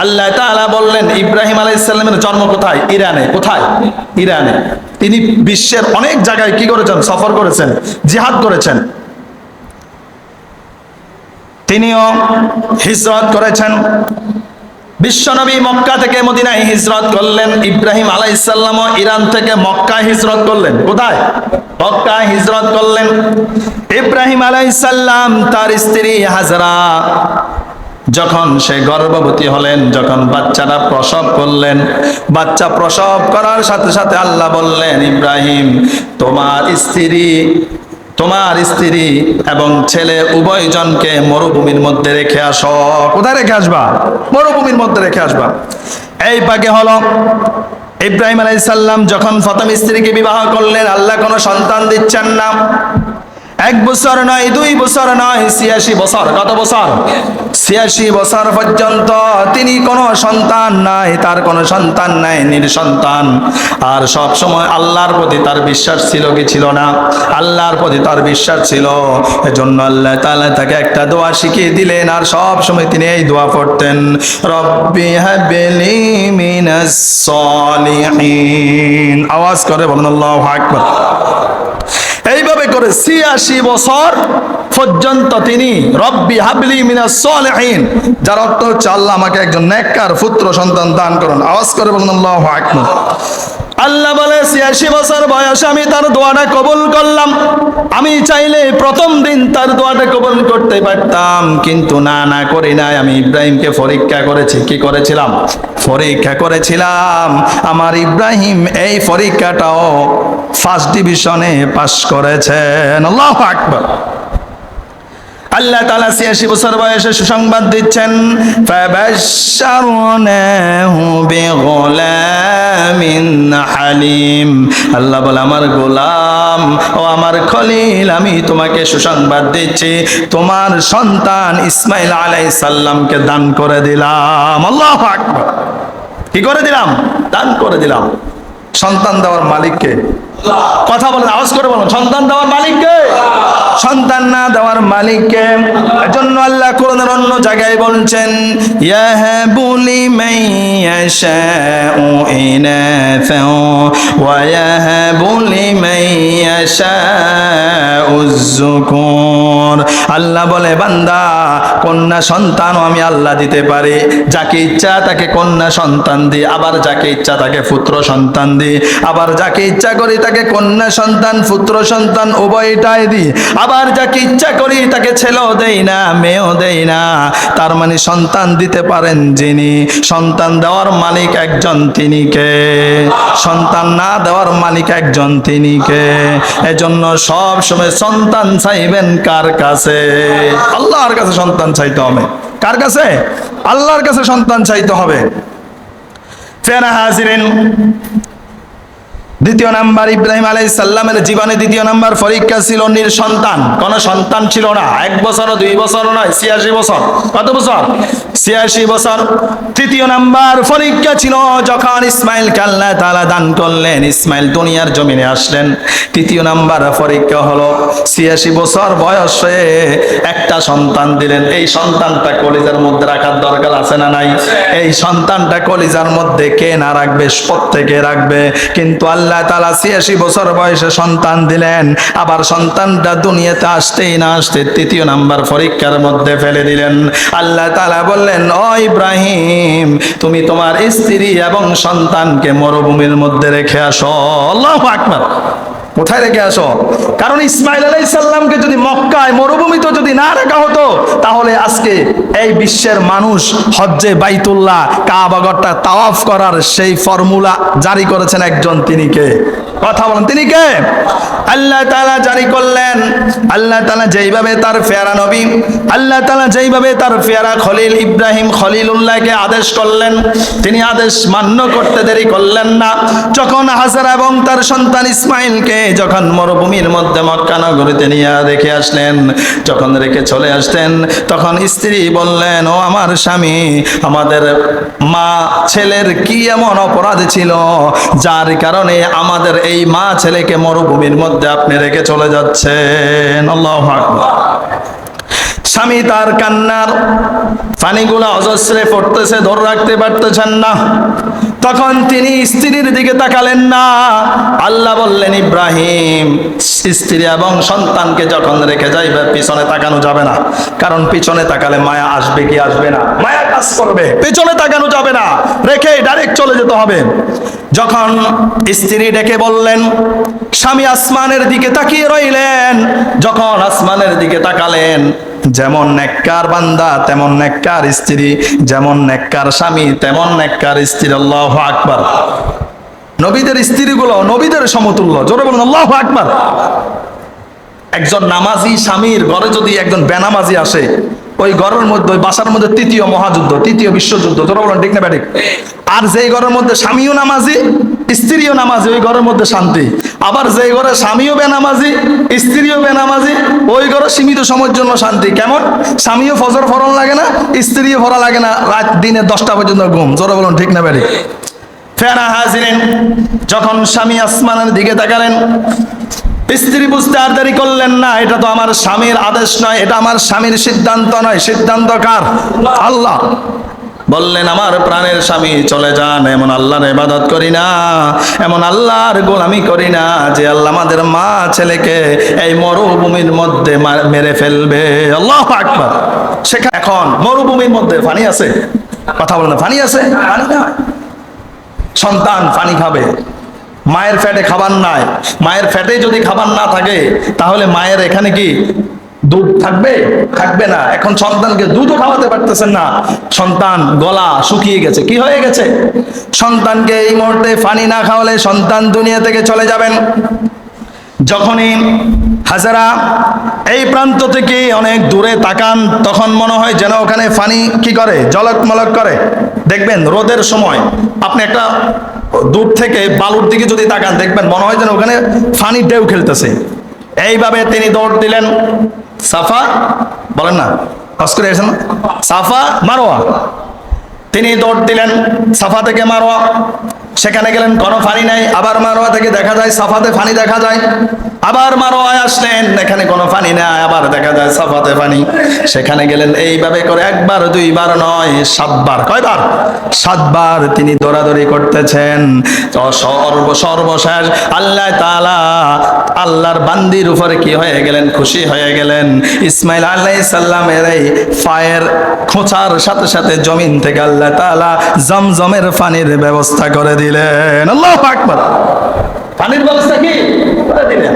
আল্লাহ তাআলা বললেন ইব্রাহিম আলাইহিস সালামের জন্ম কোথায়? ইরানে। কোথায়? ইরানে। তিনি বিশ্বের অনেক জায়গায় কি করেছেন? সফর করেছেন, জিহাদ করেছেন। তিনিও হিজরত করেছেন। বিশ্বনবী মক্কা থেকে মদিনায় হিজরত করলেন, ইব্রাহিম আলাইহিস সালামও ইরান থেকে মক্কায় হিজরত করলেন। কোথায়? মক্কায় হিজরত করলেন। ইব্রাহিম আলাইহিস সালাম তার স্ত্রী হাজরা যখন সে গর্ভবতী হলেন, যখন বাচ্চাটা প্রসব করলেন, বাচ্চা প্রসব করার সাথে সাথে আল্লাহ বললেন, ইব্রাহিম তোমার স্ত্রী এবং ছেলে উভয়জনকে মরুভূমির মধ্যে রেখে আসো। কোথায় রেখে আসবা? মরুভূমির মধ্যে রেখে আসবা। এই পাকে হলো ইব্রাহিম আলাইহিস সালাম যখন প্রথম স্ত্রীকে বিবাহ করলেন, আল্লাহ কোনো সন্তান দিচ্ছেন না। 1 বছর নয়, 2 বছর নয়, 86 বছর। কত বছর? 86 বছর পর্যন্ত তিনি কোনো সন্তান নাই, তার কোনো সন্তান নাই, নিঃসন্তান। আর সব সময় আল্লাহর প্রতি তার বিশ্বাস ছিল কি ছিল না? আল্লাহর প্রতি তার বিশ্বাস ছিল। এজন্য আল্লাহ তাআলা তাকে একটা দোয়া শিখিয়ে দিলেন, আর সব সময় তিনি এই দোয়া পড়তেন, রব্বি হাবলি মিনাস সলিহিন। আওয়াজ করে বলুন আল্লাহু আকবার। এইভাবে করে 86 বছর পর্যন্ত তিনি রব্বি হাবলি মিনাস সলিহিন, যার অর্থ হচ্ছে আল্লাহ আমাকে একজন নেককার পুত্র সন্তান দান করুন। আওয়াজ করে বলুন আল্লাহু আকবার। আল্লাহ বলে 86 বছর বয়সে আমি তার দোয়াটা কবুল করলাম। আমি চাইলে প্রথম দিন তার দোয়াটা কবুল করতে পারতাম, কিন্তু না করি নাই। আমি ইব্রাহিমকে পরীক্ষা করেছি। কি করেছিলাম? পরীক্ষা করেছিলাম। আমার ইব্রাহিম এই পরীক্ষাটাও ফার্স্ট ডিভিশনে পাস করেছেন। আল্লাহু আকবার। আল্লাহ তাআলা 86 বছর বয়সে সুসংবাদ দিচ্ছেন, ফাবাশশারনাহু বিগুলামিন হালিম। আল্লাহ বলে, আমার গোলাম ও আমার খলিল, আমি তোমাকে সুসংবাদ দিচ্ছি, তোমার সন্তান ইসমাইল আলাইহিস সালামকে দান করে দিলাম। আল্লাহু আকবার। কি করে দিলাম? দান করে দিলাম। সন্তান দেওয়ার মালিককে কথা বলেন, আওয়াজ করে বলুন, সন্তান দেওয়ার মালিককে? সন্তান না দেওয়ার মালিককে। এজন্য আল্লাহ কোরআনের অন্য জায়গায় বলছেন, ইয়াহাবু লিমান ইয়াশাউ ইনাসা ওয়া ইয়াহাবু লিমান ইয়াশাউ যুকুর। আল্লাহ বলে, বান্দা, কন্যা সন্তানও আমি আল্লাহ দিতে পারি। যাকে ইচ্ছা তাকে কন্যা সন্তান দিই, আবার যাকে ইচ্ছা তাকে পুত্র সন্তান দিই, আবার যাকে ইচ্ছা করি তাকে কন্যা সন্তান পুত্র সন্তান উভয়টাই দিই, আবার যাকে ইচ্ছা করি তাকে ছেলেও দেই না, মেয়েও দেই না। তার মানে সন্তান দিতে পারেন যিনি, সন্তান দেওয়ার মালিক একজন, তিনি কে? সন্তান না দেওয়ার মালিক একজন, তিনি কে? এজন্য সব সময় সন্তান চাইবেন কার কাছে? আল্লাহর কাছে সন্তান চাইতে হবে। কার কাছে? আল্লাহর কাছে সন্তান চাইতে হবে। ফেরা হাজিরিন, দ্বিতীয় নাম্বার, ইব্রাহিম আলাইহিস সালামের জীবনে দ্বিতীয় নাম্বার পরীক্ষা ছিল নিঃসন্তান। কোনো সন্তান ছিল না। 1 বছর 2 বছর নয়, 86 বছর। কত বছর? 86 বছর। তৃতীয় নাম্বার পরীক্ষা ছিল যখন ইসমাইলকে আল্লাহ তাআলা দান করলেন, ইসমাইল দুনিয়ার জমিনে আসলেন। তৃতীয় নাম্বার পরীক্ষা হলো 86 বছর বয়সে একটা সন্তান দিলেন। এই সন্তানটা কলিজার মধ্যে রাখার দরকার আছে না নাই? এই সন্তানটা কলিজার মধ্যে কে না রাখবে? প্রত্যেকে রাখবে। কিন্তু আল্লাহ তাআলা 86 বছর বয়সে সন্তান দিলেন, আবার সন্তানটা দুনিয়াতে আসতেই না আসতে তৃতীয় নাম্বার পরীক্ষার মধ্যে ফেলে দিলেন। আল্লাহ তাআলা বললেন, ও ইব্রাহিম, তুমি তোমার স্ত্রী এবং সন্তানকে মরুভূমির মধ্যে রেখে আসো। আল্লাহু আকবার। কোথায় রেখে আসো? কারণ ইসমাইল আলাইহিস সালামকে যদি মক্কায় মরুভূমিতে যদি না রাখা হতো, তাহলে আজকে এই বিশ্বের মানুষ হজ্জে বাইতুল্লাহ কাবাগরটা তাওয়াফ করার সেই ফর্মুলা জারি করেছেন একজন, তিনি কে? কথা বলেন, তিনি কে? আল্লাহ তাআলা জারি করলেন। আল্লাহ তাআলা যেইভাবে তার পেয়ারা নবী, আল্লাহ তাআলা যেইভাবে তার পেয়ারা খলিল ইব্রাহিম খলিলুল্লাহকে আদেশ করলেন, তিনি আদেশ মান্য করতে দেরি করলেন না। যখন হাজরা এবং তার সন্তান ইসমাইলকে যখন মরুভূমির মধ্যে মক্কা নগরীতে নিয়ে রেখে আসলেন, যখন রেখে চলে আসতেন, তখন স্ত্রী বললেন, ও আমার স্বামী, আমাদের মা ছেলের কি এমন অপরাধ ছিল যার কারণে আমাদের এই মা ছেলেকে মরুভূমির মধ্যে আপনি রেখে চলে যাচ্ছেন? আল্লাহু আকবার। স্বামী তার কান্নার পানিগুলা অজস্রে পড়তেছে, ধরে রাখতে পারতেছেন না। তখন তিনি স্ত্রীর দিকে তাকালেন না। আল্লাহ বললেন, ইব্রাহিম, স্ত্রী এবং সন্তানকে যখন রেখে যাইবে পিছনে তাকানো যাবে না, কারণ পিছনে তাকালে মায়া আসবে কি আসবে না? মায়া কাজ করবে। পিছনে তাকানো যাবে না, রেখে ডাইরেক্ট চলে যেতে হবে। যখন স্ত্রী ডেকে বললেন, স্বামী আসমানের দিকে তাকিয়ে রইলেন। যখন আসমানের দিকে তাকালেন, যেমন নেককার বান্দা তেমন নেককার স্ত্রী, যেমন নেককার স্বামী তেমন নেককার স্ত্রী। আল্লাহু আকবার। নবীদের স্ত্রীগুলো নবীদের সমতুল্য। জোরে বলুন আল্লাহু আকবার। একজন নামাজি স্বামীর ঘরে যদি একজন বেনামাজি আসে, ওই ঘরের মধ্যে, ওই বাসার মধ্যে তৃতীয় মহাযুদ্ধ, তৃতীয় বিশ্বযুদ্ধ। জোরে বলুন ঠিক না ব্যাঠিক? আর যেই ঘরের মধ্যে স্বামীও নামাজি স্ত্রীও নামাজি, ওই ঘরের মধ্যে শান্তি। আবার যেই ঘরে স্বামীও বেনামাজি স্ত্রীও বেনামাজি, ওই ঘরে সীমিত সময়ের জন্য শান্তি। কেমন? স্বামীও ফজর ফরন লাগে না, স্ত্রীও ফরা লাগে না, রাত দিনে 10টা পর্যন্ত ঘুম। জোরে বলুন ঠিক না ব্যাঠিক? ফেরা হাজিরেন, যখন স্বামী আসমানের দিকে তাকালেন, স্ত্রী বুঝতে আর দেরি করলেন না, এটা তো আমার স্বামীর আদেশ নয়, এটা আমার স্বামীর সিদ্ধান্ত নয়। সিদ্ধান্ত কার? আল্লাহ। বললেন, আমার প্রাণের স্বামী চলে যান, এমন আল্লাহর ইবাদত করি না, এমন আল্লাহর গোলামি করি না যে আল্লাহ আমাদের মা ছেলেকে এই মরুভূমির মধ্যে মেরে ফেলবে। আল্লাহু আকবার। সেখানে এখন মরুভূমির মধ্যে পানি আছে? কথা বলেন, পানি আছে? পানি না। সন্তান পানি খাবে, মায়ের পেটে খাবার নাই। মায়ের পেটে যদি খাবার না থাকে, তাহলে মায়ের এখানে কি দুধ থাকবে? থাকবে না। এখন সন্তানকে দুধও খাওয়াতে পারতেছেন না, সন্তান গলা শুকিয়ে গেছে। কি হয়ে গেছে? সন্তানকে এই মুহূর্তে পানি না খাওয়ালে সন্তান দুনিয়া থেকে চলে যাবেন। যখনই হাজারা এই প্রান্ত থেকে অনেক দূরে তাকান, তখন মনে হয় যেন ওখানে পানি কি করে, ঝলক মলক করে। দেখবেন রোদের সময় আপনি একটা দূর থেকে বালুর দিকে যদি তাকান, দেখবেন মনে হয় যেন ওখানে পানি ঢেউ খেলতেছে। এইভাবে তিনি দৌড় দিলেন সাফা, বলেন না করে এসেছেন, সাফা মারোয়া। তিনি দৌড় দিলেন সাফা থেকে মারোয়া। সেখানে গেলেন, কোনো পানি নাই। আবার মারোয়া থেকে দেখা যায় সাফাতে পানি দেখা যায়। আবার মারোয়ায় আসলেন, এখানে কোনো পানি নাই। আবার দেখা যায় সাফাতে পানি। সেখানে গেলেন। এইভাবে করে একবার দুইবার নয়, 7 বার। কয়বার? 7 বার তিনি দৌড়াদৌড়ি করতেছেন। সর্বশেষ আল্লাহ তাআলা আল্লাহর বান্দির উপরে কি হয়ে গেলেন? খুশি হয়ে গেলেন। ইসমাইল আলাইহিস সালামের এই পায়ের খোঁচার সাথে সাথে জমিন থেকে আল্লাহ তাআলা জমজমের পানির ব্যবস্থা করে দিলেন। আল্লাহু আকবার। পানির ব্যবস্থা কি করে দিলেন?